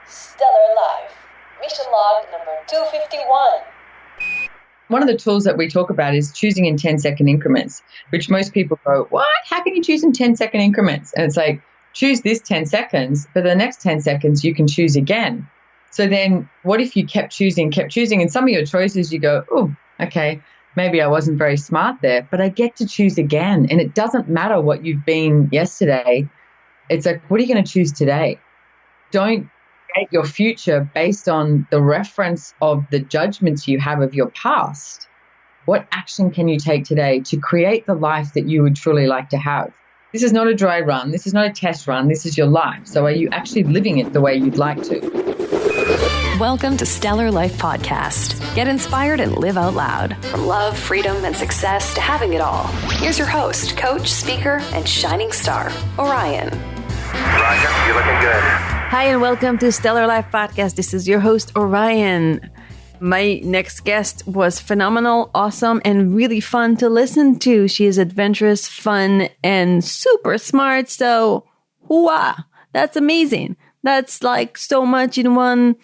Stellar Life, mission log number 251. One of the tools that we talk about is choosing in 10-second increments, which most people go, what? How can you choose in 10-second increments? And it's like, choose this 10 seconds, but the next 10 seconds you can choose again. So then what if you kept choosing, and some of your choices you go, oh, okay, maybe I wasn't very smart there, but I get to choose again. And it doesn't matter what you've been yesterday. It's like, what are you going to choose today? Don't create your future based on the reference of the judgments you have of your past. What action can you take today to create the life that you would truly like to have? This is not a dry run. This is not a test run. This is your life. So are you actually living it the way you'd like to? Welcome to Stellar Life Podcast. Get inspired and live out loud. From love, freedom, and success to having it all. Here's your host, coach, speaker, and shining star, Orion. Roger, you're looking good. Hi, and welcome to Stellar Life Podcast. This is your host, Orion. My next guest was phenomenal, awesome, and really fun to listen to. She is adventurous, fun, and super smart. So, hooah! That's amazing. That's like so much in one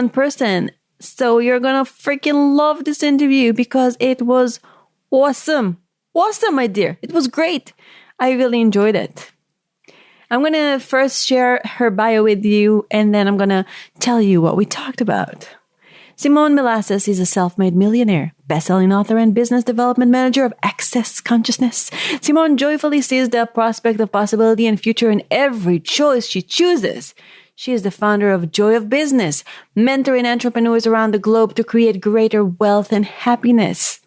person. So you're gonna freaking love this interview because it was awesome. Awesome, my dear. It was great. I really enjoyed it. I'm going to first share her bio with you, and then I'm going to tell you what we talked about. Simone Milasas is a self-made millionaire, best-selling author, and business development manager of Access Consciousness. Simone joyfully sees the prospect of possibility and future in every choice she chooses. She is the founder of Joy of Business, mentoring entrepreneurs around the globe to create greater wealth and happiness.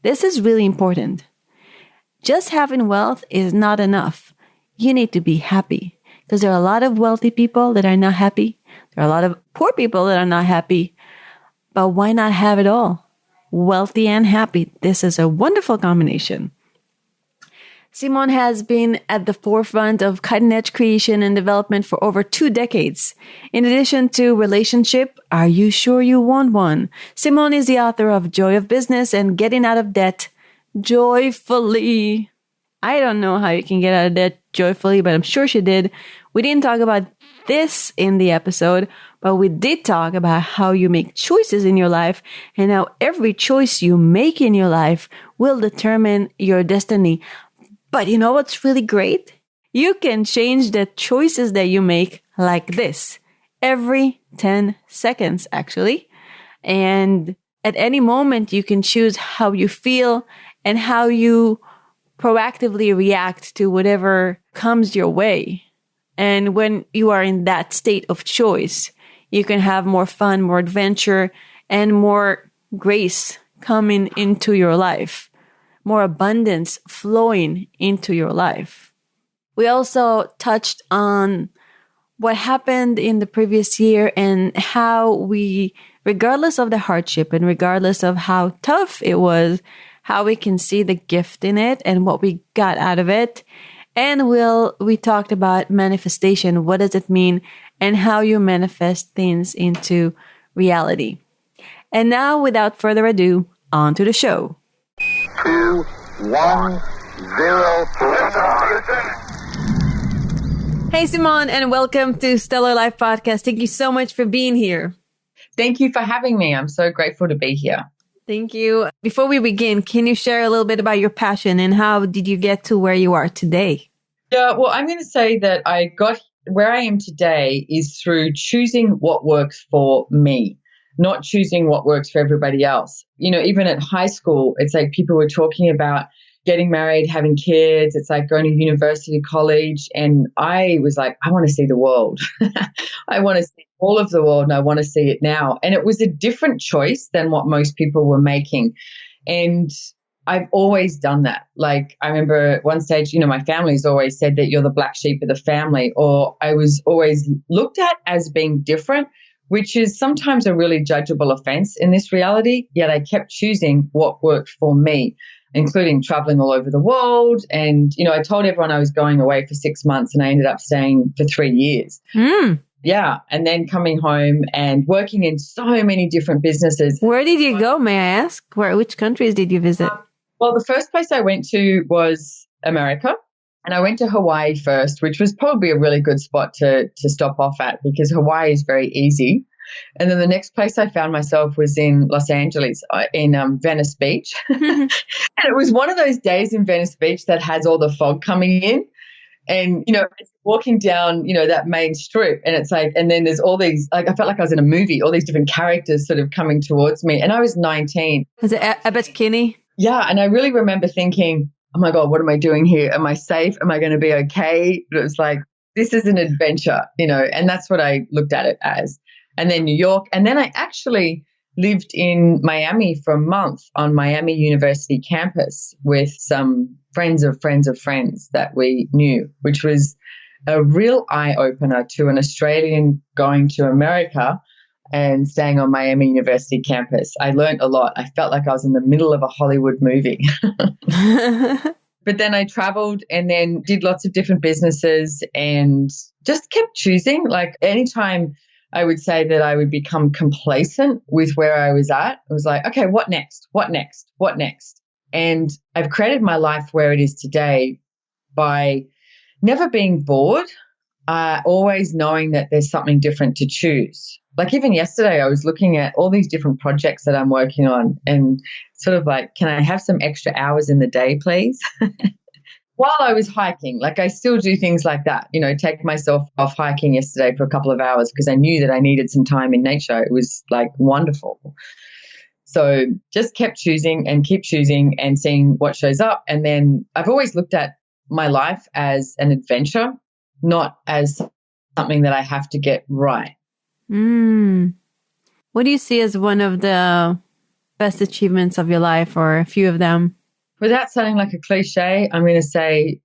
This is really important. Just having wealth is not enough. You need to be happy because there are a lot of wealthy people that are not happy. There are a lot of poor people that are not happy. But why not have it all? Wealthy and happy. This is a wonderful combination. Simone has been at the forefront of cutting-edge creation and development for over 2 decades. In addition to relationship, Are You Sure You Want One? Simone is the author of Joy of Business and Getting Out of Debt Joyfully. I don't know how you can get out of debt joyfully, but I'm sure she did. We didn't talk about this in the episode, but we did talk about how you make choices in your life and how every choice you make in your life will determine your destiny. But you know what's really great? You can change the choices that you make like this every 10 seconds, actually. And at any moment, you can choose how you feel and how you proactively react to whatever comes your way. And when you are in that state of choice, you can have more fun, more adventure, and more grace coming into your life, more abundance flowing into your life. We also touched on what happened in the previous year and how we, regardless of the hardship and regardless of how tough it was, how we can see the gift in it and what we got out of it. And we talked about manifestation. What does it mean? And how you manifest things into reality. And now, without further ado, on to the show. 2, 1, 0. Hey, Simone, and welcome to Stellar Life Podcast. Thank you so much for being here. Thank you for having me. I'm so grateful to be here. Thank you. Before we begin, can you share a little bit about your passion and how did you get to where you are today? Yeah, well, I'm going to say that I got where I am today is through choosing what works for me, not choosing what works for everybody else. You know, even at high school, it's like people were talking about getting married, having kids. It's like going to university, college. And I was like, I want to see the world. I want to see all of the world and I want to see it now. And it was a different choice than what most people were making. And I've always done that. Like I remember at one stage, you know, my family's always said that you're the black sheep of the family, or I was always looked at as being different, which is sometimes a really judgeable offense in this reality. Yet I kept choosing what worked for me, including traveling all over the world. And, you know, I told everyone I was going away for 6 months and I ended up staying for 3 years. Yeah. And then coming home and working in so many different businesses. Where did you go, may I ask? Which countries did you visit? Well, the first place I went to was America. And I went to Hawaii first, which was probably a really good spot to stop off at because Hawaii is very easy. And then the next place I found myself was in Los Angeles, in Venice Beach. And it was one of those days in Venice Beach that has all the fog coming in. And, it's walking down, that main strip, and it's like, and then there's all these, like, I felt like I was in a movie, all these different characters sort of coming towards me. And I was 19. Is it Abbott Kinney? Yeah. And I really remember thinking, oh my God, what am I doing here? Am I safe? Am I going to be okay? But it was like, this is an adventure, and that's what I looked at it as. And then New York. And then I actually lived in Miami for a month on Miami University campus with some friends of friends of friends that we knew, which was a real eye-opener to an Australian going to America and staying on Miami University campus. I learned a lot. I felt like I was in the middle of a Hollywood movie. But then I traveled and then did lots of different businesses and just kept choosing. Like anytime I would say that I would become complacent with where I was at, it was like, okay, what next? What next? What next? And I've created my life where it is today by never being bored, always knowing that there's something different to choose. Like even yesterday, I was looking at all these different projects that I'm working on and sort of like, can I have some extra hours in the day, please? While I was hiking, like I still do things like that, take myself off hiking yesterday for a couple of hours because I knew that I needed some time in nature. It was like wonderful. So just kept choosing and keep choosing and seeing what shows up. And then I've always looked at my life as an adventure, not as something that I have to get right. What do you see as one of the best achievements of your life, or a few of them? Without sounding like a cliche, I'm going to say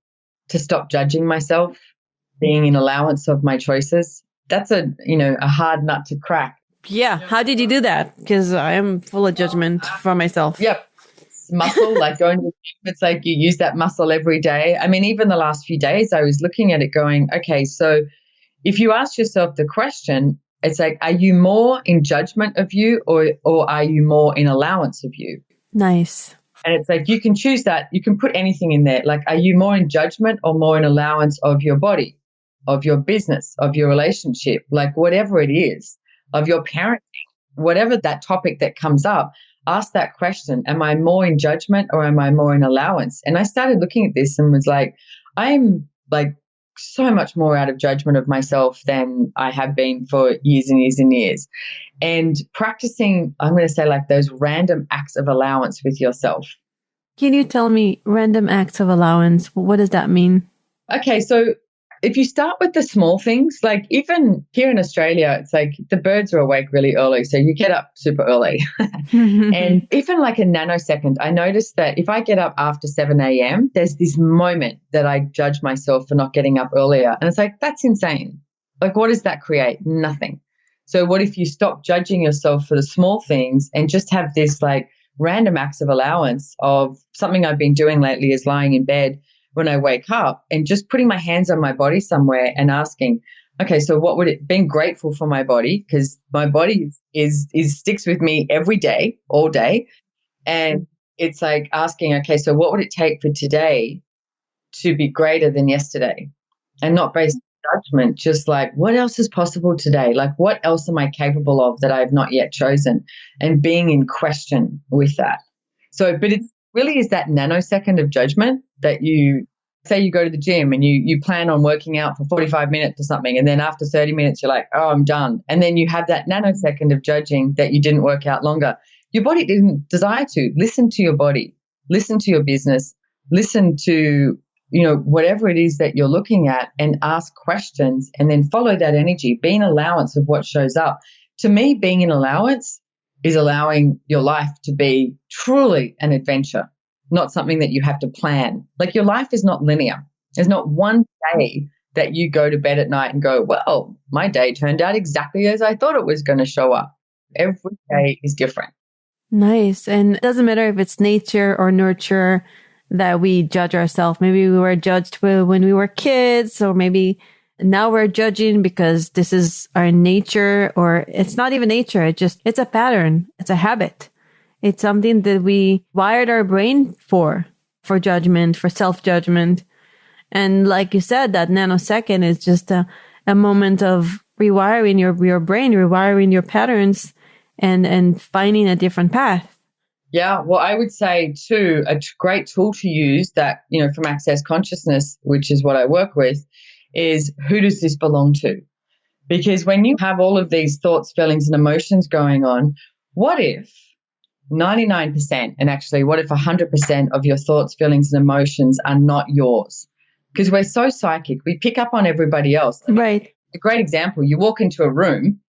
to stop judging myself, being in allowance of my choices. That's a hard nut to crack. Yeah. How did you do that? Because I am full of judgment for myself. Yep. It's muscle, like going to the gym, it's like you use that muscle every day. I mean, even the last few days, I was looking at it going, okay, so if you ask yourself the question, it's like, are you more in judgment of you or are you more in allowance of you? Nice. And it's like, you can choose that. You can put anything in there. Like, are you more in judgment or more in allowance of your body, of your business, of your relationship, like whatever it is, of your parenting, whatever that topic that comes up, ask that question. Am I more in judgment or am I more in allowance? And I started looking at this and was like, I'm like so much more out of judgment of myself than I have been for years and years and years. And practicing, I'm going to say, like those random acts of allowance with yourself. Can you tell me random acts of allowance? What does that mean? Okay, so if you start with the small things, like even here in Australia, it's like the birds are awake really early. So you get up super early. And even like a nanosecond, I noticed that if I get up after 7 a.m., there's this moment that I judge myself for not getting up earlier. And it's like, that's insane. Like, what does that create? Nothing. So what if you stop judging yourself for the small things and just have this like random acts of allowance of something I've been doing lately is lying in bed when I wake up and just putting my hands on my body somewhere and asking, okay, so what would it, being grateful for my body, because my body is sticks with me every day, all day. And it's like asking, okay, so what would it take for today to be greater than yesterday? And not based on judgment, just like what else is possible today? Like what else am I capable of that I have not yet chosen? And being in question with that. So, but it really is that nanosecond of judgment that you say you go to the gym and you plan on working out for 45 minutes or something. And then after 30 minutes, you're like, oh, I'm done. And then you have that nanosecond of judging that you didn't work out longer. Your body didn't desire to. Listen to your body, listen to your business, listen to, whatever it is that you're looking at and ask questions and then follow that energy. Be in allowance of what shows up. To me, being in allowance is allowing your life to be truly an adventure, not something that you have to plan. Like your life is not linear. There's not one day that you go to bed at night and go, well, my day turned out exactly as I thought it was going to show up. Every day is different. Nice. And it doesn't matter if it's nature or nurture that we judge ourselves. Maybe we were judged when we were kids, or maybe now we're judging because this is our nature, or it's not even nature. It's a pattern. It's a habit. It's something that we wired our brain for judgment, for self-judgment. And like you said, that nanosecond is just a moment of rewiring your brain, rewiring your patterns and finding a different path. Yeah, well, I would say too, a great tool to use that, from Access Consciousness, which is what I work with, is who does this belong to? Because when you have all of these thoughts, feelings, and emotions going on, what if 99%, and actually what if 100% of your thoughts, feelings, and emotions are not yours? Because we're so psychic, we pick up on everybody else. Right. A great example, you walk into a room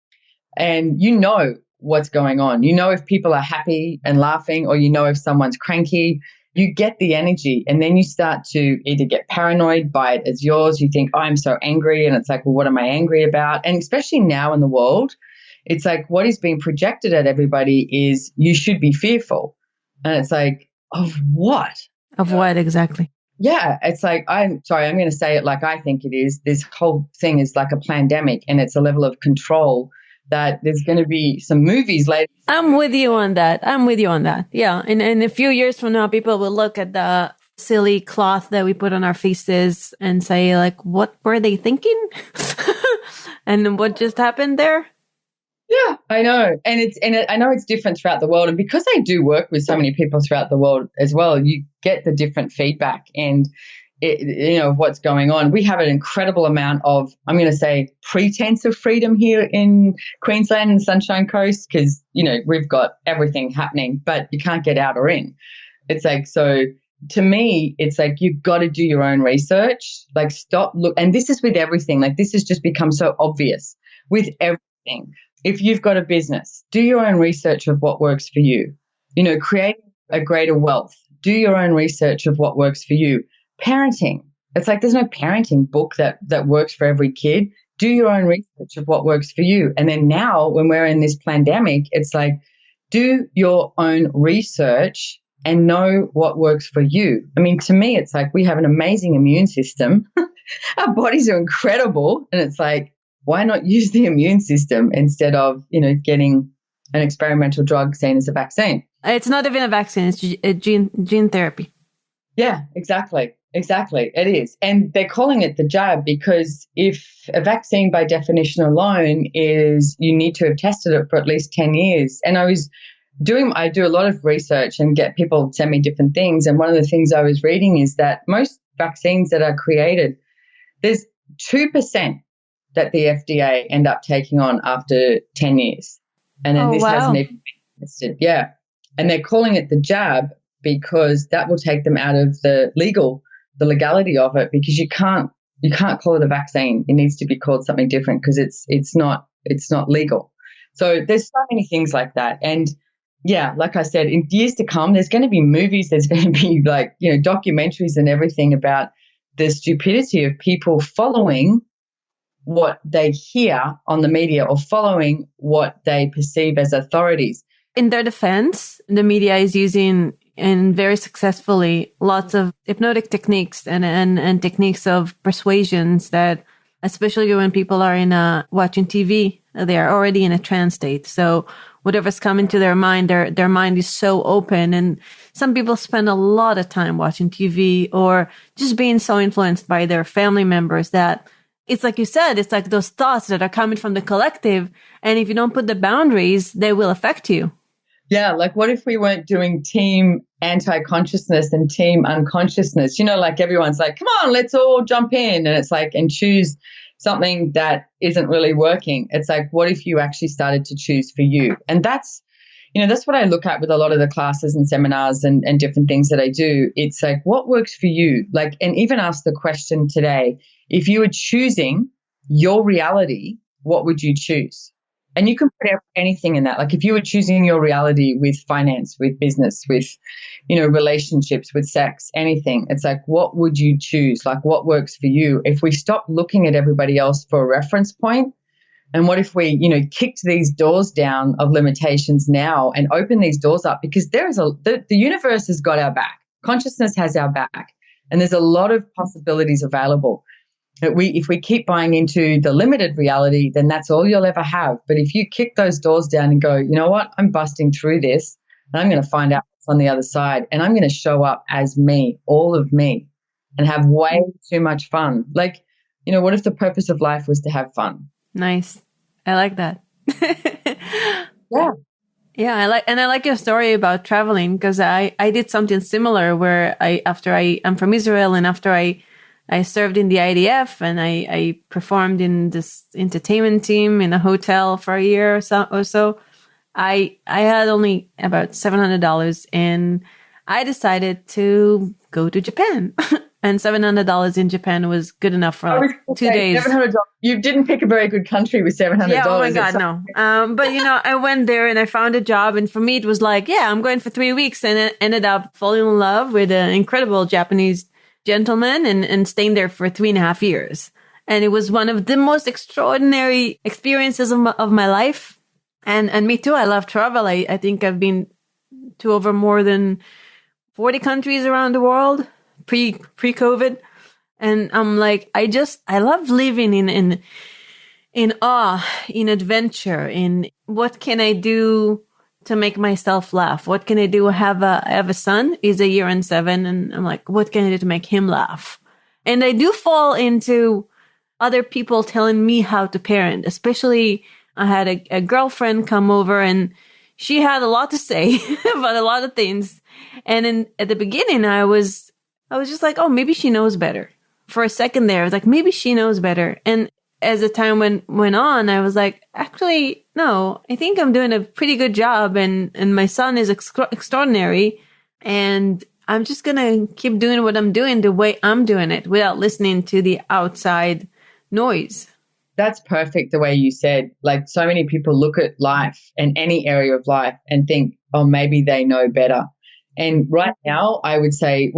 and you know what's going on. You know if people are happy and laughing, or you know if someone's cranky. You get the energy, and then you start to either get paranoid by it as yours. You think, oh, I'm so angry. And it's like, well, what am I angry about? And especially now in the world, it's like what is being projected at everybody is you should be fearful. And it's like, of what? Of what exactly? Yeah, it's like, I'm going to say it like I think it is. This whole thing is like a pandemic, and it's a level of control that there's going to be some movies later. I'm with you on that. Yeah. And in a few years from now, people will look at the silly cloth that we put on our faces and say, like, what were they thinking? And what just happened there? Yeah, I know. And I know it's different throughout the world. And because I do work with so many people throughout the world as well, you get the different feedback and of what's going on. We have an incredible amount of, I'm going to say, pretense of freedom here in Queensland and Sunshine Coast because, we've got everything happening, but you can't get out or in. It's like, so to me, it's like you've got to do your own research, like look. And this is with everything. Like this has just become so obvious with everything. If you've got a business, do your own research of what works for you. Create a greater wealth. Do your own research of what works for you. Parenting. It's like there's no parenting book that works for every kid. Do your own research of what works for you. And then now when we're in this pandemic, it's like do your own research and know what works for you. I mean, to me, it's like we have an amazing immune system. Our bodies are incredible. And it's like, why not use the immune system instead of, getting an experimental drug seen as a vaccine? It's not even a vaccine. It's a gene therapy. Yeah, exactly. Exactly. It is. And they're calling it the jab because if a vaccine by definition alone is you need to have tested it for at least 10 years. And I do a lot of research and get people to send me different things. And one of the things I was reading is that most vaccines that are created, there's 2% that the FDA end up taking on after 10 years. And then hasn't even been tested. Yeah. And they're calling it the jab because that will take them out of the legality of it because you can't call it a vaccine. It needs to be called something different because it's not legal. So there's so many things like that. And yeah, like I said, in years to come, there's going to be movies, there's going to be like, documentaries and everything about the stupidity of people following what they hear on the media or following what they perceive as authorities. In their defense, the media is using, and very successfully, lots of hypnotic techniques and techniques of persuasions that, especially when people are watching TV, they are already in a trance state. So whatever's coming to their mind, their mind is so open. And some people spend a lot of time watching TV or just being so influenced by their family members that it's like you said, it's like those thoughts that are coming from the collective. And if you don't put the boundaries, they will affect you. Yeah, like what if we weren't doing team anti-consciousness and team unconsciousness? Like everyone's like, come on, let's all jump in. And it's like, and choose something that isn't really working. It's like, what if you actually started to choose for you? And that's what I look at with a lot of the classes and seminars and different things that I do. It's like, what works for you? Like, and even ask the question today, if you were choosing your reality, what would you choose? And you can put anything in that. Like if you were choosing your reality with finance, with business, with, relationships, with sex, anything, it's like, what would you choose? Like what works for you? If we stop looking at everybody else for a reference point, and what if we, kicked these doors down of limitations now and open these doors up? Because the universe has got our back. Consciousness has our back. And there's a lot of possibilities available. If we keep buying into the limited reality, then that's all you'll ever have. But if you kick those doors down and go, you know what, I'm busting through this and I'm going to find out what's on the other side and I'm going to show up as me, all of me. and have way too much fun. Like, what if the purpose of life was to have fun? Nice. I like that. Yeah. Yeah, I like your story about traveling, because I did something similar where I'm from Israel, and after I served in the IDF and I performed in this entertainment team in a hotel for a year or so. I had only about $700, and I decided to go to Japan. And $700 in Japan was good enough for like 2 days. $700. You didn't pick a very good country with $700. Yeah, oh my God, no. But I went there and I found a job, and for me it was like, yeah, I'm going for 3 weeks, and I ended up falling in love with an incredible Japanese gentleman and staying there for 3.5 years. And it was one of the most extraordinary experiences of my life. And me too. I love travel. I think I've been to over more than 40 countries around the world pre-COVID. And I'm like, I love living in awe, in adventure, in what can I do to make myself laugh? What can I do? I have a son. He's 1 year and 7. And I'm like, what can I do to make him laugh? And I do fall into other people telling me how to parent. Especially, I had a girlfriend come over, and she had a lot to say about a lot of things. And at the beginning, I was just like, oh, maybe she knows better. For a second there, I was like, maybe she knows better. And as the time went on, I was like, actually, no, I think I'm doing a pretty good job. And my son is extraordinary. And I'm just going to keep doing what I'm doing the way I'm doing it without listening to the outside noise. That's perfect the way you said. Like, so many people look at life and any area of life and think, oh, maybe they know better. And right now, I would say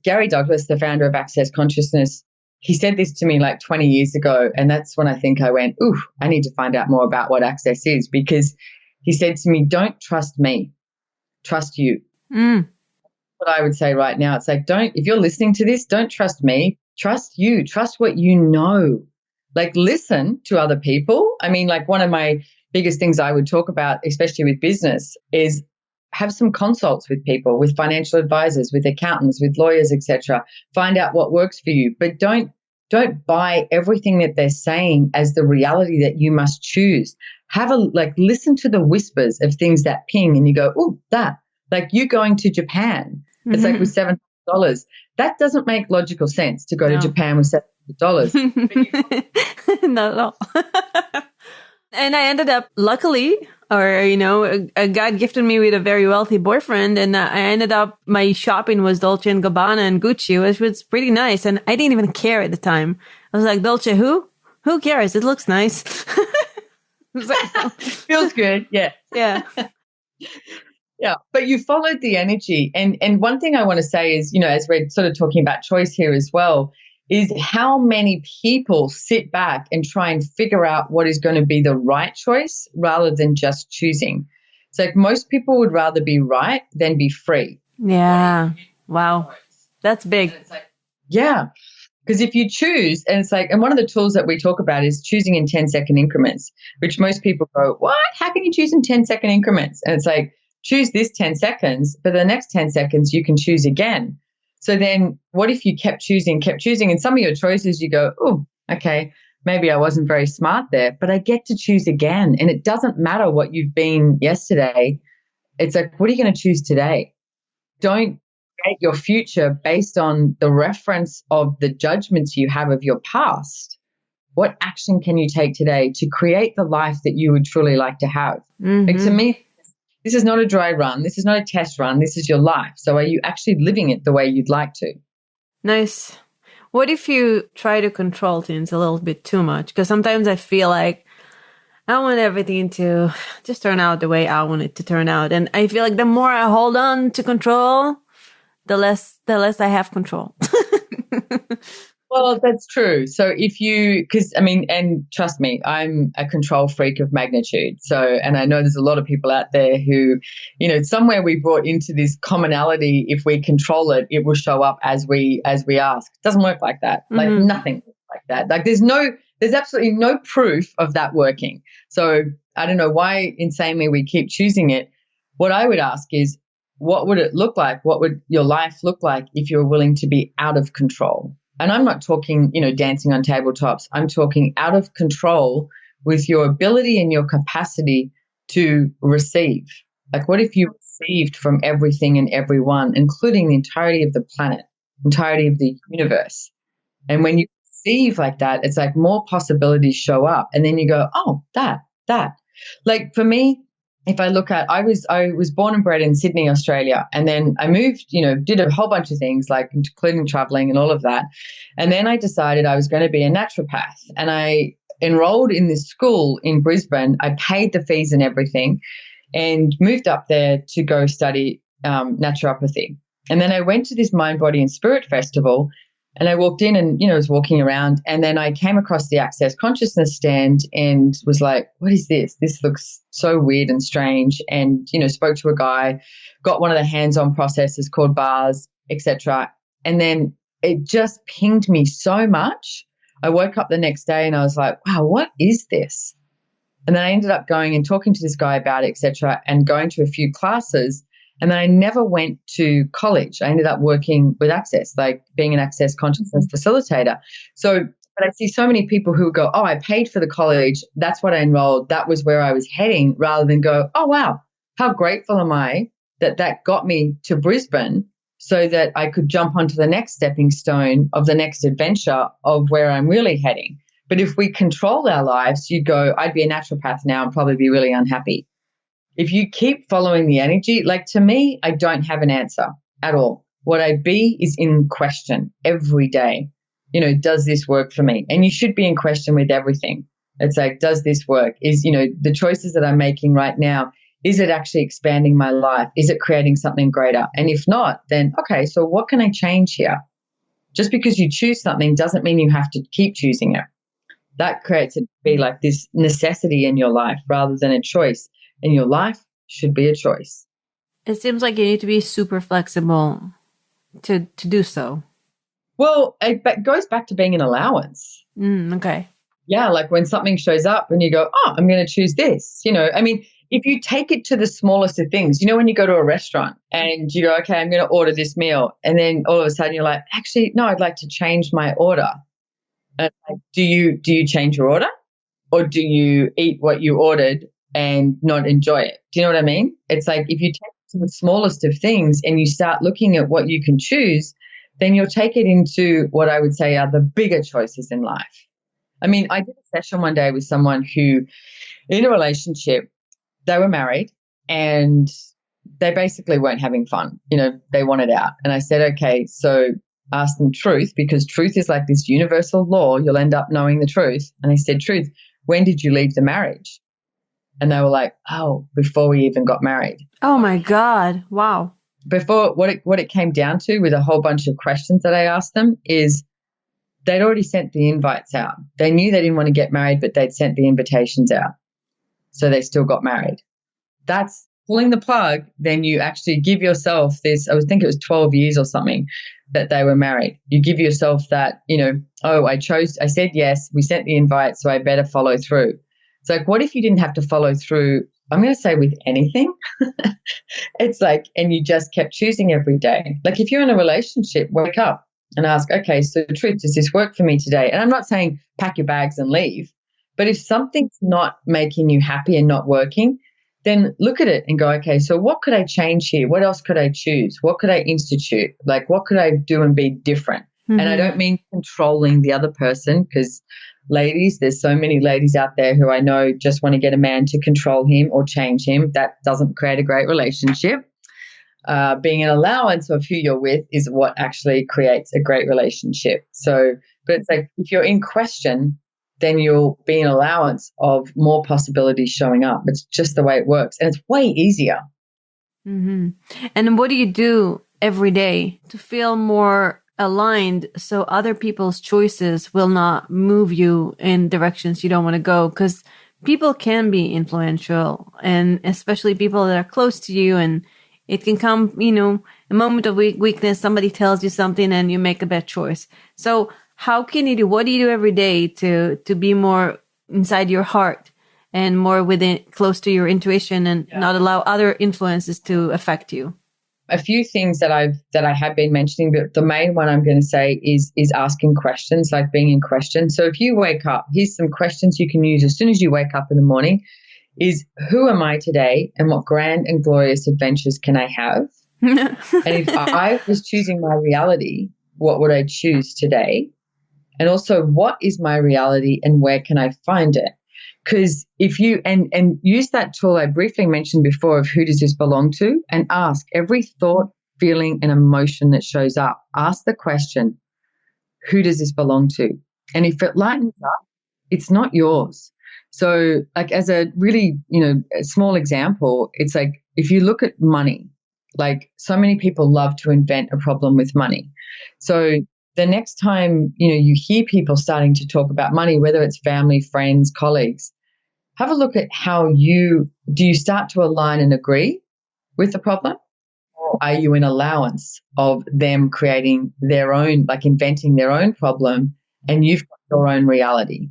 Gary Douglas, the founder of Access Consciousness, he said this to me like 20 years ago. And that's when I think I went, ooh, I need to find out more about what Access is, because he said to me, don't trust me, trust you. What I would say right now, it's like, if you're listening to this, don't trust me, trust you, trust what you know. Like, listen to other people. I mean, like, one of my biggest things I would talk about, especially with business, is have some consults with people, with financial advisors, with accountants, with lawyers, etc. Find out what works for you, but don't buy everything that they're saying as the reality that you must choose. Listen to the whispers of things that ping, and you go, oh, that. Like, you going to Japan, it's like with $700. That doesn't make logical sense to go to Japan with $700. Not at all. And I ended up, luckily, God gifted me with a very wealthy boyfriend, and I ended up, my shopping was Dolce & Gabbana and Gucci, which was pretty nice. And I didn't even care at the time. I was like, Dolce, who? Who cares? It looks nice. Feels good. Yeah. Yeah. Yeah. But you followed the energy. And one thing I want to say is, as we're sort of talking about choice here as well, is how many people sit back and try and figure out what is going to be the right choice rather than just choosing. It's like most people would rather be right than be free. Yeah. Wow. That's big. Yeah. Because if you choose, and it's like, and one of the tools that we talk about is choosing in 10-second increments, which most people go, what? How can you choose in 10-second increments? And it's like, choose this 10 seconds, but the next 10 seconds you can choose again. So then what if you kept choosing, and some of your choices you go, oh, okay, maybe I wasn't very smart there, but I get to choose again. And it doesn't matter what you've been yesterday. It's like, what are you going to choose today? Don't create your future based on the reference of the judgments you have of your past. What action can you take today to create the life that you would truly like to have? Mm-hmm. Like, to me, this is not a dry run. This is not a test run. This is your life. So are you actually living it the way you'd like to? Nice. What if you try to control things a little bit too much? Because sometimes I feel like I want everything to just turn out the way I want it to turn out. And I feel like the more I hold on to control, the less I have control. Well, that's true. So and trust me, I'm a control freak of magnitude. So, and I know there's a lot of people out there who, somewhere we brought into this commonality, if we control it, it will show up as we ask. It doesn't work like that. Like nothing like that. Like there's absolutely no proof of that working. So I don't know why insanely we keep choosing it. What I would ask is, what would it look like? What would your life look like if you were willing to be out of control? And I'm not talking, dancing on tabletops. I'm talking out of control with your ability and your capacity to receive. Like, what if you received from everything and everyone, including the entirety of the planet, entirety of the universe? And when you receive like that, it's like more possibilities show up. And then you go, oh, that. Like for me, if I look at, I was born and bred in Sydney, Australia, and then I moved, did a whole bunch of things, like including traveling and all of that. And then I decided I was going to be a naturopath, and I enrolled in this school in Brisbane. I paid the fees and everything and moved up there to go study naturopathy. And then I went to this Mind, Body and Spirit festival, and I walked in and, was walking around, and then I came across the Access Consciousness stand and was like, what is this? This looks so weird and strange. And, spoke to a guy, got one of the hands-on processes called bars, etc. And then it just pinged me so much. I woke up the next day and I was like, wow, what is this? And then I ended up going and talking to this guy about it, etc., and going to a few classes. And then I never went to college. I ended up working with Access, like being an Access Consciousness facilitator. So, but I see so many people who go, oh, I paid for the college. That's what I enrolled. That was where I was heading, rather than go, oh, wow, how grateful am I that got me to Brisbane so that I could jump onto the next stepping stone of the next adventure of where I'm really heading. But if we control our lives, you'd go, I'd be a naturopath now and probably be really unhappy. If you keep following the energy, like to me, I don't have an answer at all. What I be is in question every day. Does this work for me? And you should be in question with everything. It's like, does this work? Is, the choices that I'm making right now, is it actually expanding my life? Is it creating something greater? And if not, then, okay, so what can I change here? Just because you choose something doesn't mean you have to keep choosing it. That creates it to be like this necessity in your life rather than a choice. And your life should be a choice. It seems like you need to be super flexible to do so. Well, it goes back to being an allowance. Okay. Yeah, like when something shows up and you go, oh, I'm going to choose this. If you take it to the smallest of things, when you go to a restaurant and you go, okay, I'm going to order this meal. And then all of a sudden you're like, actually, no, I'd like to change my order. And like, do you change your order, or do you eat what you ordered and not enjoy it? Do you know what I mean? It's like if you take it to the smallest of things and you start looking at what you can choose, then you'll take it into what I would say are the bigger choices in life. I did a session one day with someone who, in a relationship, they were married and they basically weren't having fun. They wanted out. And I said, okay, so ask them truth, because truth is like this universal law. You'll end up knowing the truth. And I said, truth, when did you leave the marriage? And they were like, oh, before we even got married. Oh, my God. Wow. Before, what it came down to with a whole bunch of questions that I asked them is they'd already sent the invites out. They knew they didn't want to get married, but they'd sent the invitations out. So they still got married. That's pulling the plug. Then you actually give yourself this, I think it was 12 years or something that they were married. You give yourself that, I said yes, we sent the invite, so I better follow through. It's like, what if you didn't have to follow through? I'm going to say with anything. It's like, and you just kept choosing every day. Like if you're in a relationship, wake up and ask, okay, so truth, does this work for me today? And I'm not saying pack your bags and leave, but if something's not making you happy and not working, then look at it and go, okay, so what could I change here? What else could I choose? What could I institute? Like, what could I do and be different? Mm-hmm. And I don't mean controlling the other person, because ladies, there's so many ladies out there who I know just want to get a man to control him or change him. That doesn't create a great relationship. Being an allowance of who you're with is what actually creates a great relationship. So, but it's like if you're in question, then you'll be an allowance of more possibilities showing up. It's just the way it works. And it's way easier. Mm-hmm. And what do you do every day to feel more aligned so other people's choices will not move you in directions you don't want to go? Because people can be influential, and especially people that are close to you. And it can come, a moment of weakness, somebody tells you something and you make a bad choice. So what do you do every day to be more inside your heart and more close to your intuition and not allow other influences to affect you? a few things that I have been mentioning, but the main one I'm going to say is asking questions, like being in question. So if you wake up, here's some questions you can use as soon as you wake up in the morning is, who am I today and what grand and glorious adventures can I have? And if I was choosing my reality, what would I choose today? And also, what is my reality and where can I find it? Because if you, and use that tool I briefly mentioned before of who does this belong to, and ask every thought, feeling, and emotion that shows up, ask the question, who does this belong to? And if it lightens up, it's not yours. So like as a really, a small example, it's like if you look at money, like so many people love to invent a problem with money. So the next time, you hear people starting to talk about money, whether it's family, friends, colleagues, have a look at how do you start to align and agree with the problem? Or are you in allowance of them creating their own, like inventing their own problem, and you've got your own reality?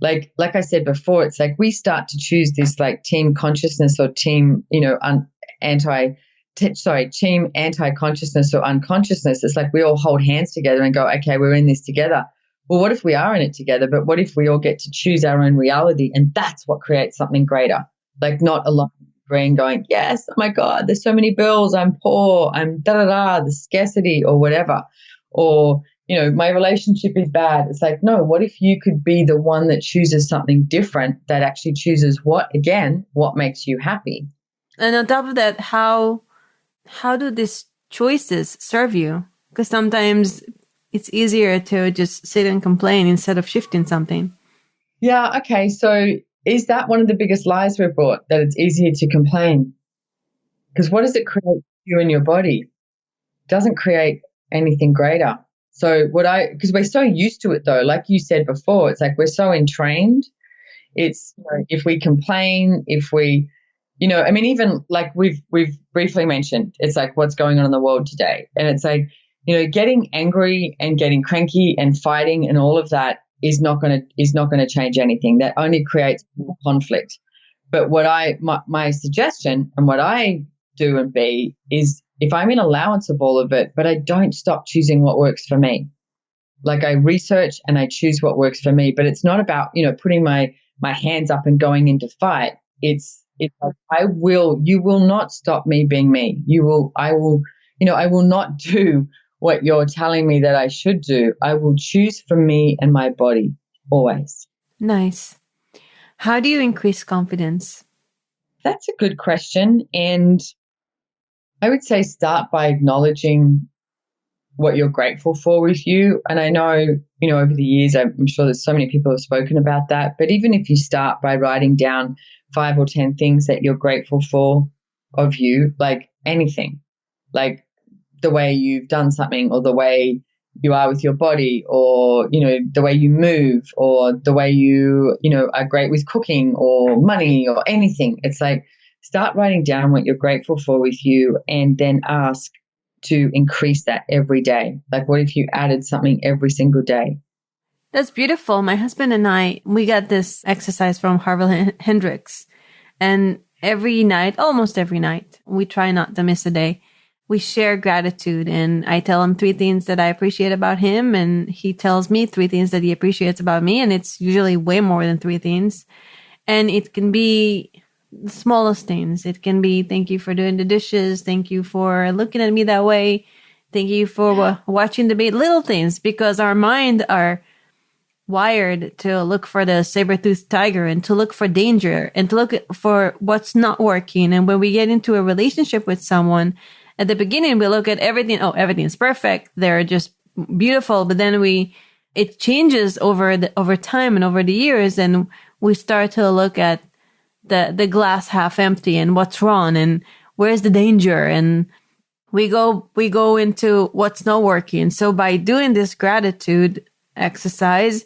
Like I said before, it's like we start to choose this like team consciousness or team, team anti-consciousness or unconsciousness. It's like we all hold hands together and go, okay, we're in this together. Well, what if we are in it together? But what if we all get to choose our own reality? And that's what creates something greater. Like not alone agreeing, going, yes, oh my God, there's so many bills, I'm poor, I'm the scarcity or whatever. Or, my relationship is bad. It's like, no, what if you could be the one that chooses something different, that actually chooses what makes you happy? And on top of that, how do these choices serve you? Because sometimes it's easier to just sit and complain instead of shifting something. Yeah, okay. So is that one of the biggest lies we've brought, that it's easier to complain? Because what does it create for you in your body? It doesn't create anything greater. So because we're so used to it though, like you said before, it's like we're so entrained. It's if we complain, if we, even like we've briefly mentioned, it's like what's going on in the world today. And it's like, getting angry and getting cranky and fighting and all of that is not going to change anything. That only creates more conflict. But my suggestion and what I do and be is, if I'm in allowance of all of it, but I don't stop choosing what works for me. Like I research and I choose what works for me, but it's not about, putting my hands up and going into fight. It's like you will not stop me being me. I will not do what you're telling me that I should do. I will choose for me and my body always. Nice. How do you increase confidence? That's a good question. And I would say start by acknowledging what you're grateful for with you. And I know, over the years, I'm sure there's so many people have spoken about that. But even if you start by writing down 5 or 10 things that you're grateful for of you, like anything, like the way you've done something, or the way you are with your body, or, the way you move, or the way you are great with cooking or money or anything. It's like, start writing down what you're grateful for with you, and then ask to increase that every day. Like, what if you added something every single day? That's beautiful. My husband and I, we got this exercise from Harville Hendricks. And almost every night, we try not to miss a day. We share gratitude, and I tell him 3 things that I appreciate about him, and he tells me 3 things that he appreciates about me. And it's usually way more than 3 things. And it can be the smallest things. It can be, thank you for doing the dishes. Thank you for looking at me that way. Thank you for watching the little things, because our mind are wired to look for the saber-toothed tiger and to look for danger and to look for what's not working. And when we get into a relationship with someone, at the beginning, we look at everything. Oh, everything's perfect. They're just beautiful. But then it changes over time and over the years. And we start to look at the glass half empty and what's wrong and where's the danger. And we go into what's not working. So by doing this gratitude exercise,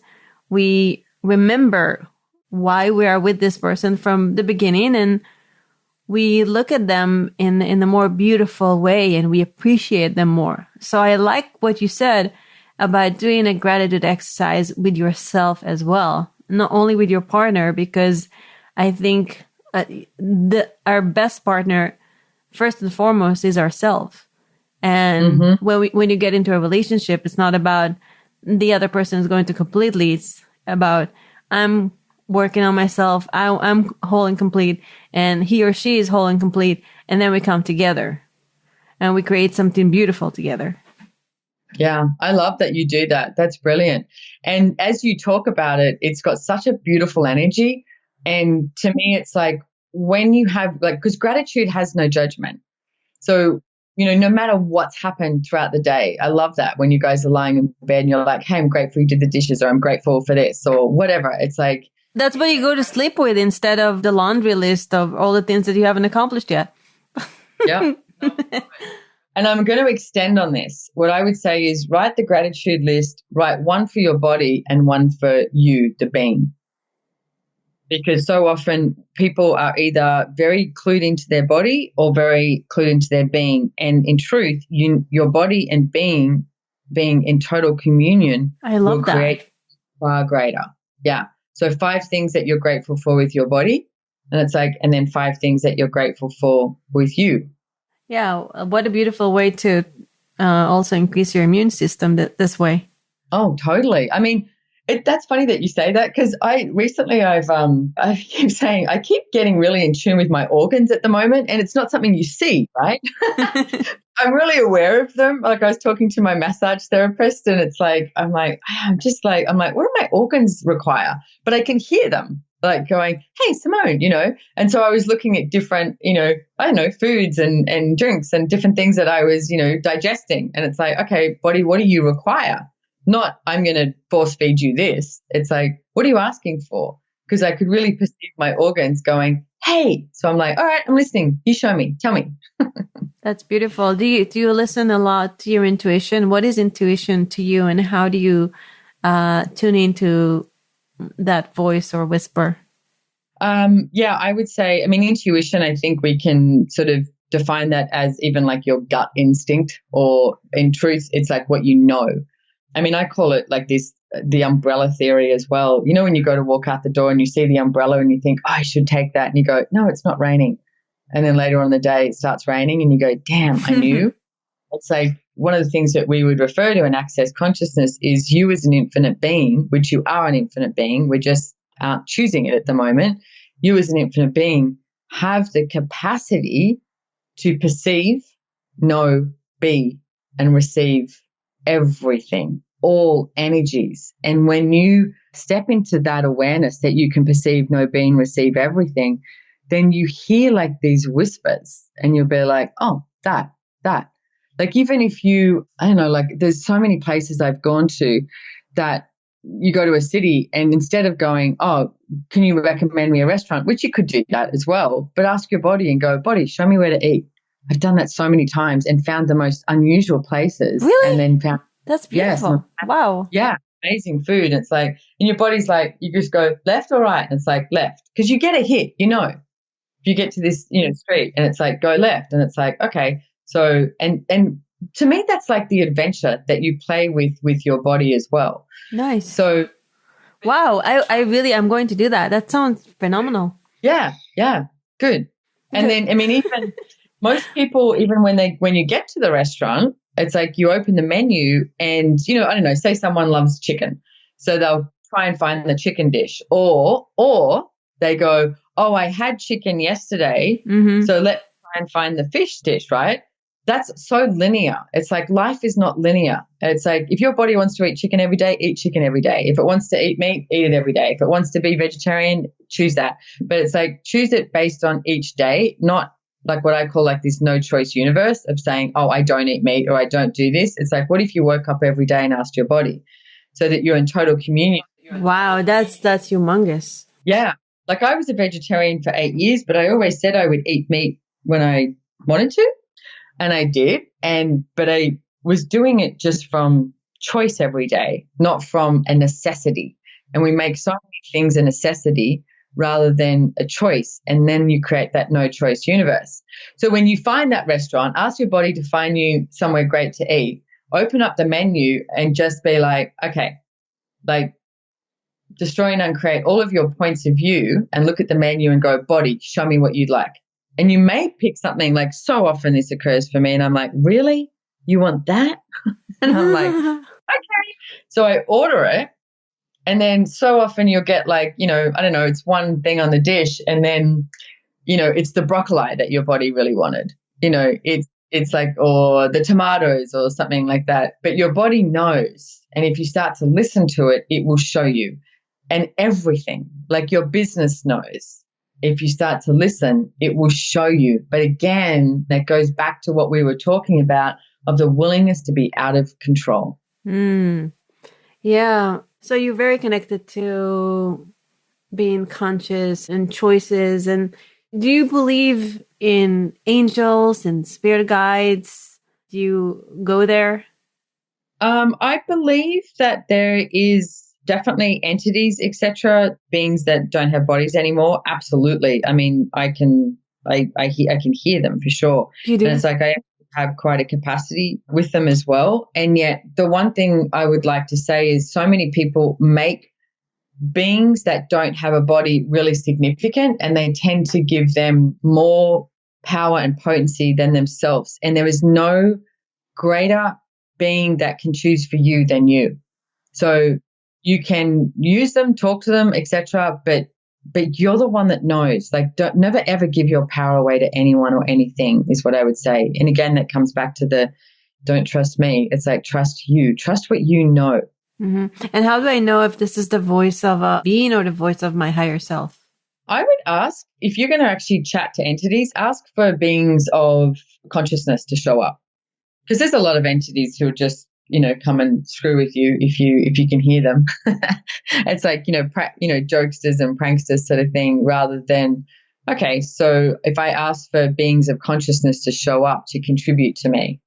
we remember why we are with this person from the beginning, and we look at them in a more beautiful way, and we appreciate them more. So I like what you said about doing a gratitude exercise with yourself as well, not only with your partner, because I think our best partner first and foremost is ourselves. And when you get into a relationship, it's not about the other person is going to completely. It's about I'm working on myself. I'm whole and complete, and he or she is whole and complete, and then we come together and we create something beautiful together. Yeah, I love that you do that. That's brilliant. And as you talk about it, it's got such a beautiful energy. And to me, it's like when you have because gratitude has no judgment. So, no matter what's happened throughout the day, I love that when you guys are lying in bed and you're like, hey, I'm grateful you did the dishes, or I'm grateful for this, or whatever. It's like, that's what you go to sleep with instead of the laundry list of all the things that you haven't accomplished yet. Yeah. And I'm going to extend on this. What I would say is write the gratitude list, write one for your body and one for you, the being. Because so often people are either very clued into their body or very clued into their being. And in truth, your body and being in total communion will create far greater. Yeah. So 5 things that you're grateful for with your body. And it's like, and then 5 things that you're grateful for with you. Yeah, what a beautiful way to also increase your immune system this way. Oh, totally. I mean, that's funny that you say that because I keep getting really in tune with my organs at the moment, and it's not something you see, right? I'm really aware of them. Like I was talking to my massage therapist, and it's like I'm like, what do my organs require? But I can hear them. Like going, hey, Simone, And so I was looking at different, foods and drinks and different things that I was, digesting. And it's like, okay, body, what do you require? Not I'm going to force feed you this. It's like, what are you asking for? Because I could really perceive my organs going, hey. So I'm like, all right, I'm listening. You show me. Tell me. That's beautiful. Do you listen a lot to your intuition? What is intuition to you, and how do you tune into that voice or whisper? Yeah, I would say, intuition, I think we can sort of define that as even like your gut instinct, or in truth, it's like what you know. I call it like the umbrella theory as well. When you go to walk out the door and you see the umbrella and you think, oh, I should take that. And you go, no, it's not raining. And then later on in the day, it starts raining and you go, damn, I knew. It's like one of the things that we would refer to in Access Consciousness is you as an infinite being, which you are an infinite being. We're just choosing it at the moment. You as an infinite being have the capacity to perceive, know, be, and receive everything, all energies. And when you step into that awareness that you can perceive, know, be, and receive everything, then you hear like these whispers and you'll be like, oh, that. Like even if you, I don't know, like there's so many places I've gone to that you go to a city and instead of going, oh, can you recommend me a restaurant, which you could do that as well, but ask your body and go, body, show me where to eat. I've done that so many times and found the most unusual places. Really? And then found, that's beautiful. Yes, wow. Yeah. Amazing food. It's like, and your body's like, you just go left or right. And it's like left. Because you get a hit, if you get to this, street and it's like, go left. And it's like, okay. So, and to me, that's like the adventure that you play with your body as well. Nice. So, wow. I'm going to do that. That sounds phenomenal. Yeah. Good. And then, even most people, even when you get to the restaurant, it's like you open the menu and, I don't know, say someone loves chicken. So they'll try and find the chicken dish or they go, oh, I had chicken yesterday. Mm-hmm. So let's try and find the fish dish, right? That's so linear. It's like life is not linear. It's like if your body wants to eat chicken every day, eat chicken every day. If it wants to eat meat, eat it every day. If it wants to be vegetarian, choose that. But it's like choose it based on each day, not like what I call like this no choice universe of saying, oh, I don't eat meat or I don't do this. It's like, what if you woke up every day and asked your body so that you're in total communion? Wow, that's humongous. Yeah. Like I was a vegetarian for 8 years, but I always said I would eat meat when I wanted to. And I did. But I was doing it just from choice every day, not from a necessity. And we make so many things a necessity rather than a choice. And then you create that no choice universe. So when you find that restaurant, ask your body to find you somewhere great to eat, open up the menu and just be like, okay, like destroy and uncreate all of your points of view and look at the menu and go, body, show me what you'd like. And you may pick something, like so often this occurs for me, and I'm like, really? You want that? And I'm like, okay. So I order it, and then so often you'll get like, I don't know, it's one thing on the dish, and then, it's the broccoli that your body really wanted. It's like, or the tomatoes or something like that. But your body knows. And if you start to listen to it, it will show you. And everything, like your business knows. If you start to listen, it will show you. But again, that goes back to what we were talking about of the willingness to be out of control. Yeah. So you're very connected to being conscious and choices. And do you believe in angels and spirit guides? Do you go there? I believe that there is definitely entities, etc., beings that don't have bodies anymore. Absolutely. I mean, I can hear them for sure. You do? And it's like I have quite a capacity with them as well. And yet the one thing I would like to say is so many people make beings that don't have a body really significant, and they tend to give them more power and potency than themselves. And there is no greater being that can choose for you than you. So you can use them, talk to them, etc., but you're the one that knows. Like, never ever give your power away to anyone or anything is what I would say. And again, that comes back to the don't trust me. It's like, trust you. Trust what you know. Mm-hmm. And how do I know if this is the voice of a being or the voice of my higher self? I would ask, if you're going to actually chat to entities, ask for beings of consciousness to show up. Because there's a lot of entities who just, come and screw with you if you can hear them. It's like, jokesters and pranksters sort of thing, rather than, okay, so if I ask for beings of consciousness to show up to contribute to me,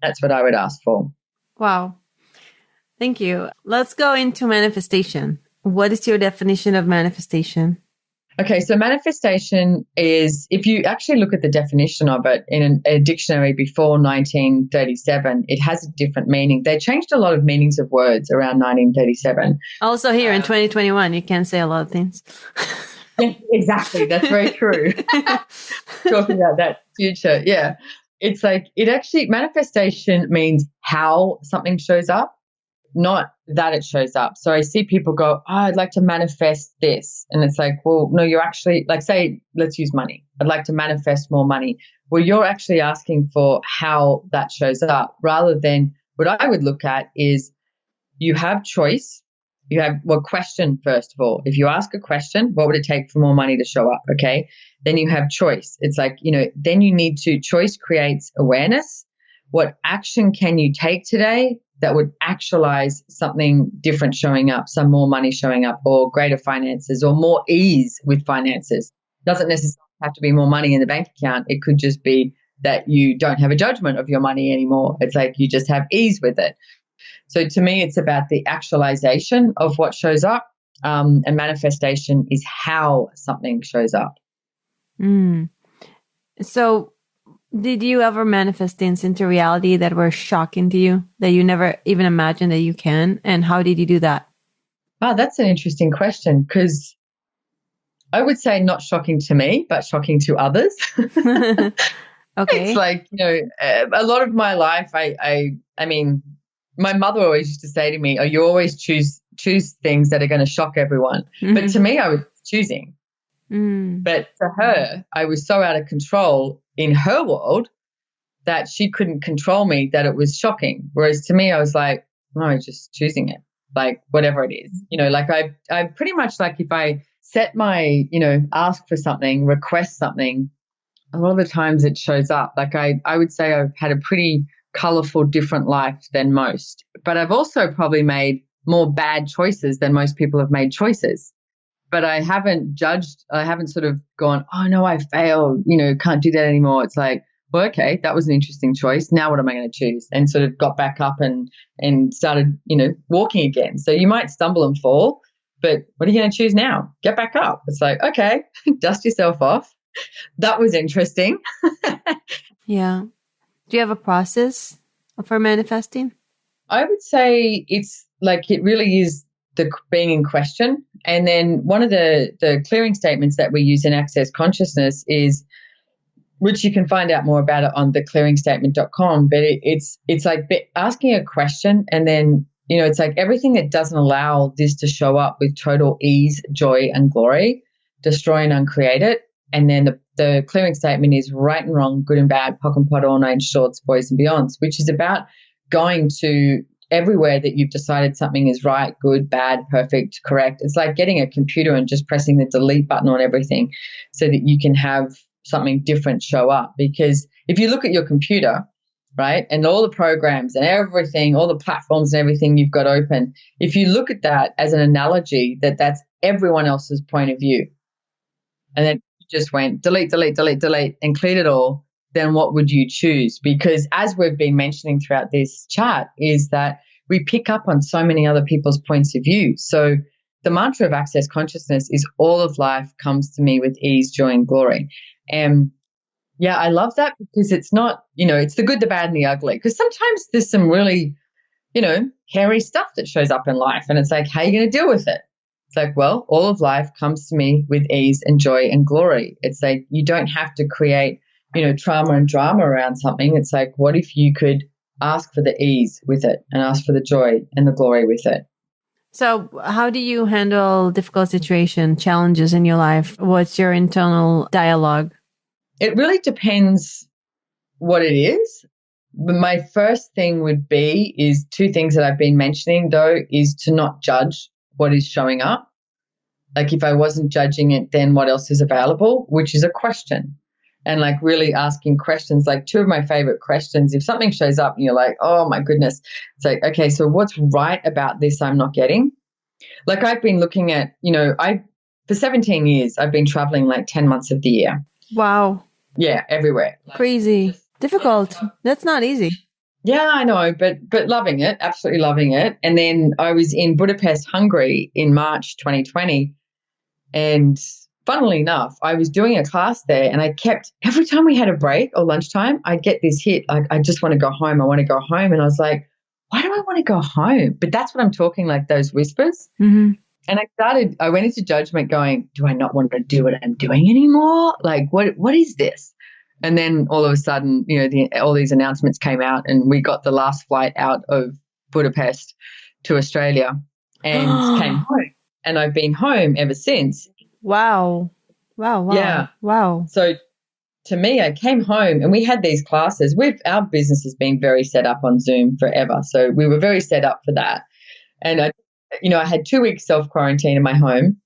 that's what I would ask for. Wow. Thank you. Let's go into manifestation. What is your definition of manifestation? Okay, so manifestation is, if you actually look at the definition of it in a dictionary before 1937, it has a different meaning. They changed a lot of meanings of words around 1937. Also here in 2021, you can say a lot of things. Yeah, exactly. That's very true. Talking about that future. Yeah. It's like, manifestation means how something shows up, not that it shows up. So I see people go, I'd like to manifest this. And it's like, well, no, you're actually, like, say, let's use money. I'd like to manifest more money. Well, you're actually asking for how that shows up, rather than what I would look at is you have choice. You have, question first of all. If you ask a question, what would it take for more money to show up? Okay. Then you have choice. It's like, then you need to, choice creates awareness. What action can you take today that would actualize something different showing up, some more money showing up, or greater finances, or more ease with finances? Doesn't necessarily have to be more money in the bank account. It could just be that you don't have a judgment of your money anymore. It's like you just have ease with it. So to me, it's about the actualization of what shows up, and manifestation is how something shows up. So did you ever manifest things into reality that were shocking to you, that you never even imagined that you can? And how did you do that? Oh, that's an interesting question, because I would say not shocking to me, but shocking to others. Okay. It's like, a lot of my life, I mean, my mother always used to say to me, you always choose things that are going to shock everyone. Mm-hmm. But to me, I was choosing. But for her, I was so out of control in her world that she couldn't control me, that it was shocking. Whereas to me, I was like, no, I'm just choosing it, like whatever it is. Like I pretty much, like, if I set my, ask for something, request something, a lot of the times it shows up. Like I would say I've had a pretty colorful, different life than most. But I've also probably made more bad choices than most people have made choices. But I haven't judged. I haven't sort of gone, oh, no, I failed, can't do that anymore. It's like, well, okay, that was an interesting choice. Now what am I going to choose? And sort of got back up and started, walking again. So you might stumble and fall, but what are you going to choose now? Get back up. It's like, okay, dust yourself off. That was interesting. Yeah. Do you have a process for manifesting? I would say it's like, it really is the being in question. And then one of the clearing statements that we use in Access Consciousness is which you can find out more about it on theclearingstatement.com. But it's like asking a question, and then, it's like everything that doesn't allow this to show up with total ease, joy, and glory, destroy and uncreate it. And then the clearing statement is right and wrong, good and bad, pock and pot, all nine shorts, boys and beyonds, which is about going to everywhere that you've decided something is right, good, bad, perfect, correct. It's like getting a computer and just pressing the delete button on everything so that you can have something different show up. Because if you look at your computer, right, and all the programs and everything, all the platforms and everything you've got open, if you look at that as an analogy that's everyone else's point of view, and then you just went delete, delete, delete, delete, and cleared it all, then what would you choose? Because as we've been mentioning throughout this chat, is that we pick up on so many other people's points of view. So the mantra of Access Consciousness is all of life comes to me with ease, joy, and glory. And yeah, I love that, because it's not, it's the good, the bad, and the ugly. Because sometimes there's some really, hairy stuff that shows up in life, and it's like, how are you going to deal with it? It's like, well, all of life comes to me with ease and joy and glory. It's like, you don't have to create, trauma and drama around something. It's like, what if you could ask for the ease with it and ask for the joy and the glory with it? So how do you handle difficult situations, challenges in your life? What's your internal dialogue? It really depends what it is. But my first thing would be is two things that I've been mentioning, though, is to not judge what is showing up. Like if I wasn't judging it, then what else is available, which is a question. And like really asking questions, like two of my favorite questions, if something shows up and you're like, oh my goodness, it's like, okay, so what's right about this I'm not getting? Like I've been looking at, for 17 years, I've been traveling like 10 months of the year. Wow. Yeah, everywhere. Crazy. Difficult. That's not easy. Yeah, I know, but loving it, absolutely loving it. And then I was in Budapest, Hungary in March 2020. And funnily enough, I was doing a class there, and I kept, every time we had a break or lunchtime, I'd get this hit, like, I just want to go home. I want to go home. And I was like, why do I want to go home? But that's what I'm talking, like those whispers. Mm-hmm. And I went into judgment going, do I not want to do what I'm doing anymore? Like, what is this? And then all of a sudden, all these announcements came out, and we got the last flight out of Budapest to Australia and came home. And I've been home ever since. Wow. Yeah. Wow. So to me, I came home and we had these classes. Our business has been very set up on Zoom forever. So we were very set up for that. And I had 2 weeks self-quarantine in my home.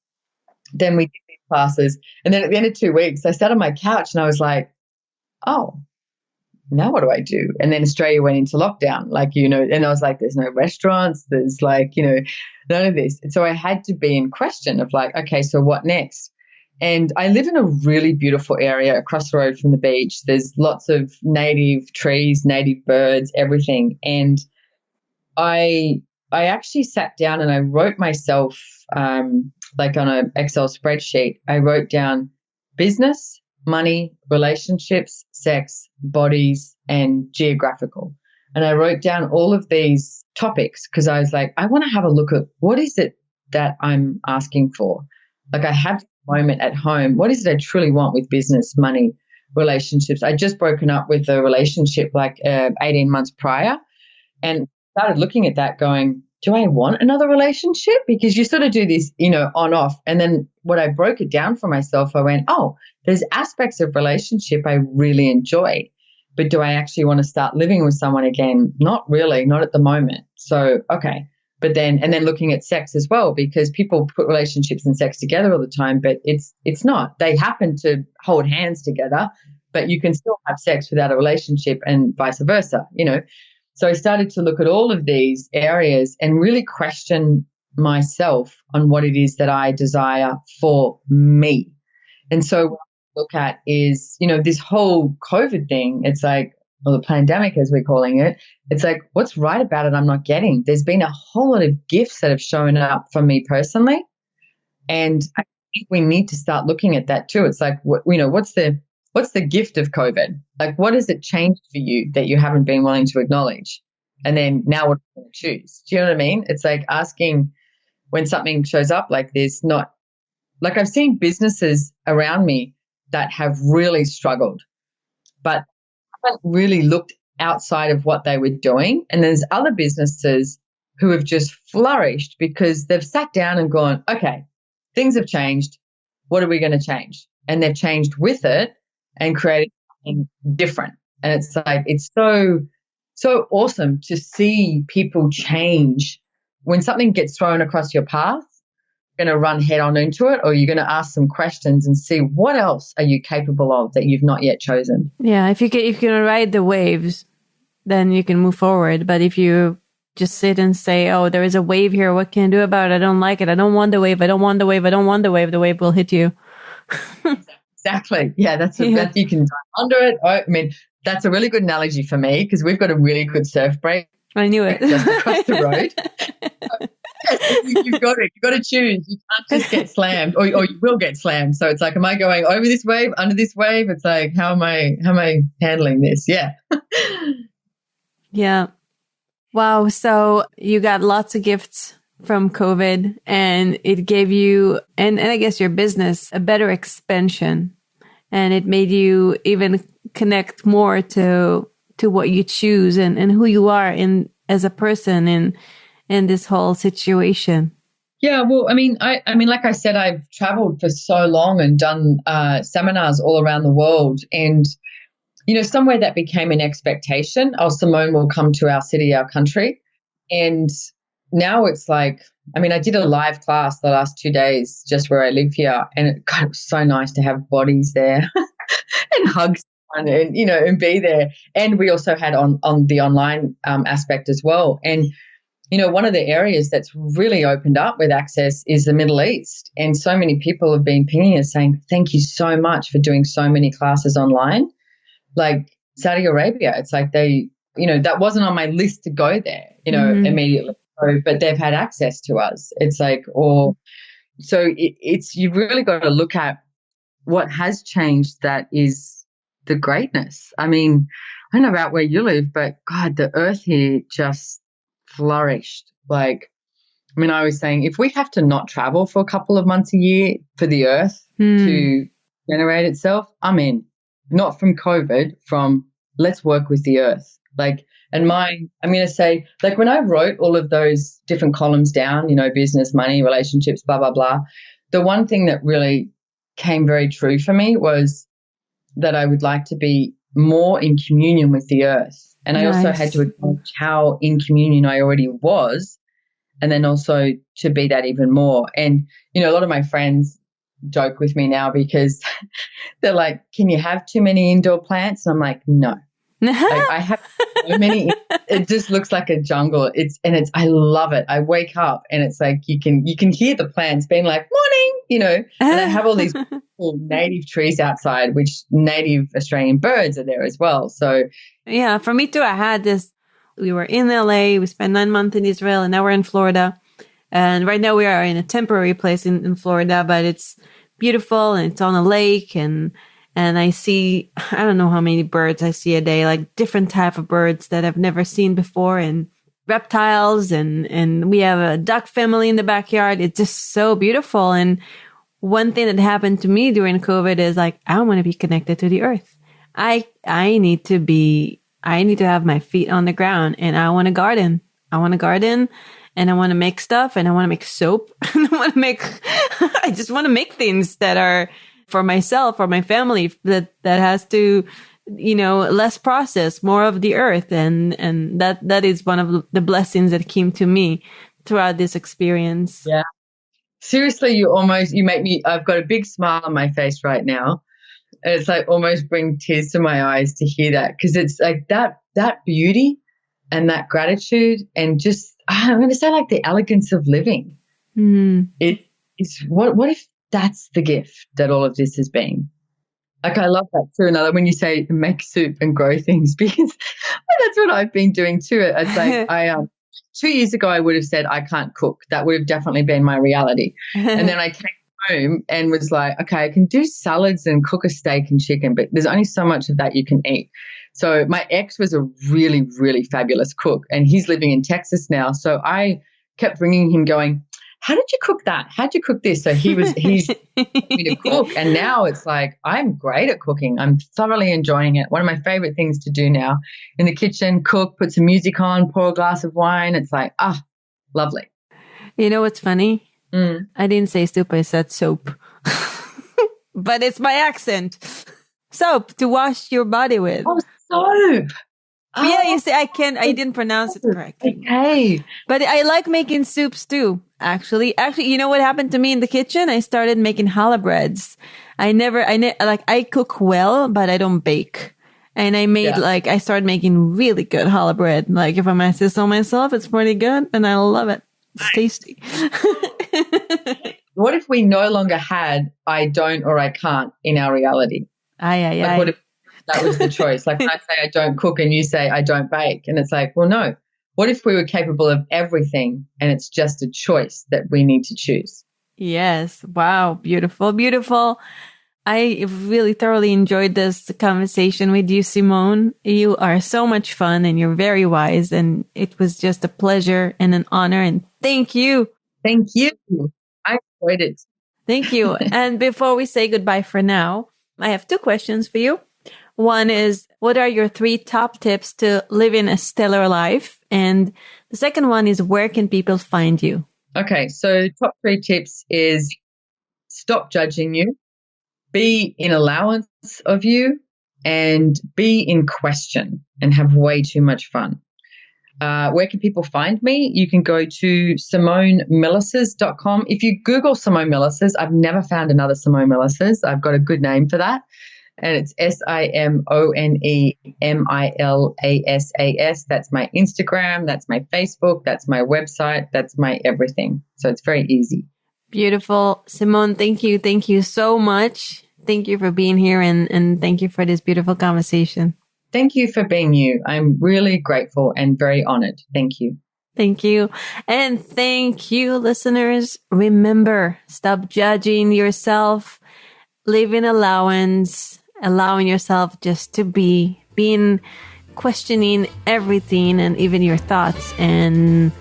Then we did these classes. And then at the end of 2 weeks, I sat on my couch and I was like, oh, now what do I do? And then Australia went into lockdown, and I was like, there's no restaurants, there's none of this. And so I had to be in question of like, okay, so what next? And I live in a really beautiful area across the road from the beach. There's lots of native trees, native birds, everything. And I actually sat down and I wrote myself, like on an Excel spreadsheet, I wrote down business, money, relationships, sex, bodies, and geographical. And I wrote down all of these topics because I was like, I want to have a look at what is it that I'm asking for. Like I have this moment at home. What is it I truly want with business, money, relationships? I'd just broken up with a relationship 18 months prior, and started looking at that going, do I want another relationship? Because you sort of do this, on off. And then when I broke it down for myself, I went, oh, there's aspects of relationship I really enjoy, but do I actually want to start living with someone again? Not really, not at the moment. So, okay. But then looking at sex as well, because people put relationships and sex together all the time, but it's not. They happen to hold hands together, but you can still have sex without a relationship and vice versa, So I started to look at all of these areas and really question myself on what it is that I desire for me. And so what I look at is, this whole COVID thing, it's like, or the pandemic as we're calling it, it's like, what's right about it I'm not getting? There's been a whole lot of gifts that have shown up for me personally. And I think we need to start looking at that too. It's like, what's the gift of COVID? Like, what has it changed for you that you haven't been willing to acknowledge? And then now what are you going to choose? Do you know what I mean? It's like asking when something shows up like this, I've seen businesses around me that have really struggled. but haven't really looked outside of what they were doing. And there's other businesses who have just flourished because they've sat down and gone, okay, things have changed. What are we going to change? And they've changed with it and created something different. And it's like, it's so awesome to see people change. When something gets thrown across your path, you're going to run head on into it, or you're going to ask some questions and see what else are you capable of that you've not yet chosen. Yeah, if you can ride the waves, then you can move forward. But if you just sit and say, oh, there is a wave here, what can I do about it? I don't like it. I don't want the wave. I don't want the wave. I don't want the wave. The wave will hit you. Exactly. Yeah, that you can drive under it. I mean, that's a really good analogy for me because we've got a really good surf break. I knew it. Just across the road. You've got to choose. You can't just get slammed, or you will get slammed. So it's like, am I going over this wave, under this wave? It's like, how am I handling this? Yeah. Yeah. Wow. So you got lots of gifts from COVID, and it gave you, and I guess your business, a better expansion, and it made you even connect more to what you choose and who you are as a person in this whole situation. Yeah, well, I mean, like I said, I've traveled for so long and done seminars all around the world, and somewhere that became an expectation. Oh, Simone will come to our city, our country, and now it's like, I mean, I did a live class the last 2 days just where I live here, and it was so nice to have bodies there and hugs and be there. And we also had on the online aspect as well. And one of the areas that's really opened up with access is the Middle East. And so many people have been pinging us saying, thank you so much for doing so many classes online. Like Saudi Arabia, it's like they, that wasn't on my list to go there, immediately. But they've had access to us. It's like, you've really got to look at what has changed that is the greatness. I mean, I don't know about where you live, but God, the earth here just flourished. Like, I mean, I was saying, if we have to not travel for a couple of months a year for the earth to generate itself, I'm in. Not from COVID, from let's work with the earth. Like, and I'm going to say, like, when I wrote all of those different columns down, business, money, relationships, blah, blah, blah, the one thing that really came very true for me was that I would like to be more in communion with the earth. And I also had to acknowledge how in communion I already was, and then also to be that even more. And, a lot of my friends joke with me now because they're like, can you have too many indoor plants? And I'm like, no. I have so many. It just looks like a jungle. I love it. I wake up and it's like you can hear the plants being like, morning, and I have all these cool native trees outside, which native Australian birds are there as well. So yeah, for me too, I had this. We were in LA, we spent 9 months in Israel, and now we're in Florida. And right now we are in a temporary place in Florida, but it's beautiful and it's on a lake, and I see, I don't know how many birds I see a day, like different type of birds that I've never seen before, and reptiles, and we have a duck family in the backyard. It's just so beautiful. And one thing that happened to me during COVID is like, I want to be connected to the earth. I need to have my feet on the ground, and I want to garden. And I want to make stuff, and I want to make soap. And I just want to make things that are for myself, for my family, that has to, less process, more of the earth. And that is one of the blessings that came to me throughout this experience. Yeah. Seriously, you make me, I've got a big smile on my face right now. And it's like almost bring tears to my eyes to hear that, because it's like that beauty and that gratitude, and just, I'm going to say like the elegance of living. It is, what if that's the gift that all of this has been? Like, I love that too. And when you say make soup and grow things, because that's what I've been doing too. It's like 2 years ago, I would have said I can't cook. That would have definitely been my reality. And then I came home and was like, okay, I can do salads and cook a steak and chicken, but there's only so much of that you can eat. So my ex was a really, really fabulous cook, and he's living in Texas now. So I kept ringing him going, how did you cook that? How'd you cook this? So he's taught me to cook. And now it's like, I'm great at cooking. I'm thoroughly enjoying it. One of my favorite things to do now in the kitchen, cook, put some music on, pour a glass of wine. It's like, lovely. You know what's funny? I didn't say soup, I said soap. But it's my accent. Soap to wash your body with. Oh, soap. Yeah, you see, I didn't pronounce it correctly. Okay. But I like making soups too, actually. Actually, you know what happened to me in the kitchen? I started making challah breads. I cook well, but I don't bake. And I started making really good challah bread. Like if I mess this on myself, it's pretty good and I love it. It's tasty. What if we no longer had I don't or I can't in our reality? What if that was the choice? Like when I say I don't cook and you say I don't bake. And it's like, well, no. What if we were capable of everything and it's just a choice that we need to choose? Yes. Wow. Beautiful. Beautiful. I really thoroughly enjoyed this conversation with you, Simone. You are so much fun and you're very wise. And it was just a pleasure and an honor. And thank you. Thank you. I enjoyed it. Thank you. And before we say goodbye for now, I have 2 questions for you. One is, what are your 3 top tips to living a stellar life? And the second one is, where can people find you? Okay, so top 3 tips is stop judging you, be in allowance of you, and be in question and have way too much fun. Where can people find me? You can go to SimoneMilasas.com. If you Google Simone Milasas, I've never found another Simone Milasas. I've got a good name for that. And it's SimoneMilasas. That's my Instagram. That's my Facebook. That's my website. That's my everything. So it's very easy. Beautiful. Simone, thank you. Thank you so much. Thank you for being here and thank you for this beautiful conversation. Thank you for being you. I'm really grateful and very honored. Thank you. Thank you. And thank you, listeners. Remember, stop judging yourself. Live in allowance. Allowing yourself just to be, questioning everything and even your thoughts, and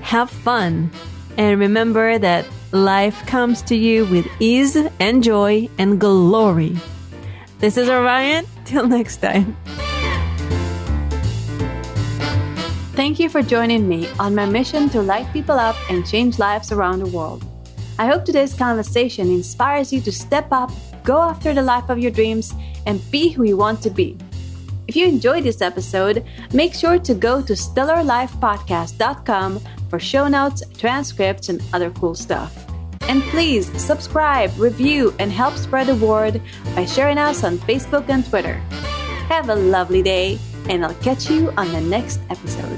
have fun. And remember that life comes to you with ease and joy and glory. This is Orion. Till next time. Thank you for joining me on my mission to light people up and change lives around the world. I hope today's conversation inspires you to step up, go after the life of your dreams, and be who you want to be. If you enjoyed this episode, make sure to go to stellarlifepodcast.com for show notes, transcripts, and other cool stuff. And please subscribe, review, and help spread the word by sharing us on Facebook and Twitter. Have a lovely day, and I'll catch you on the next episode.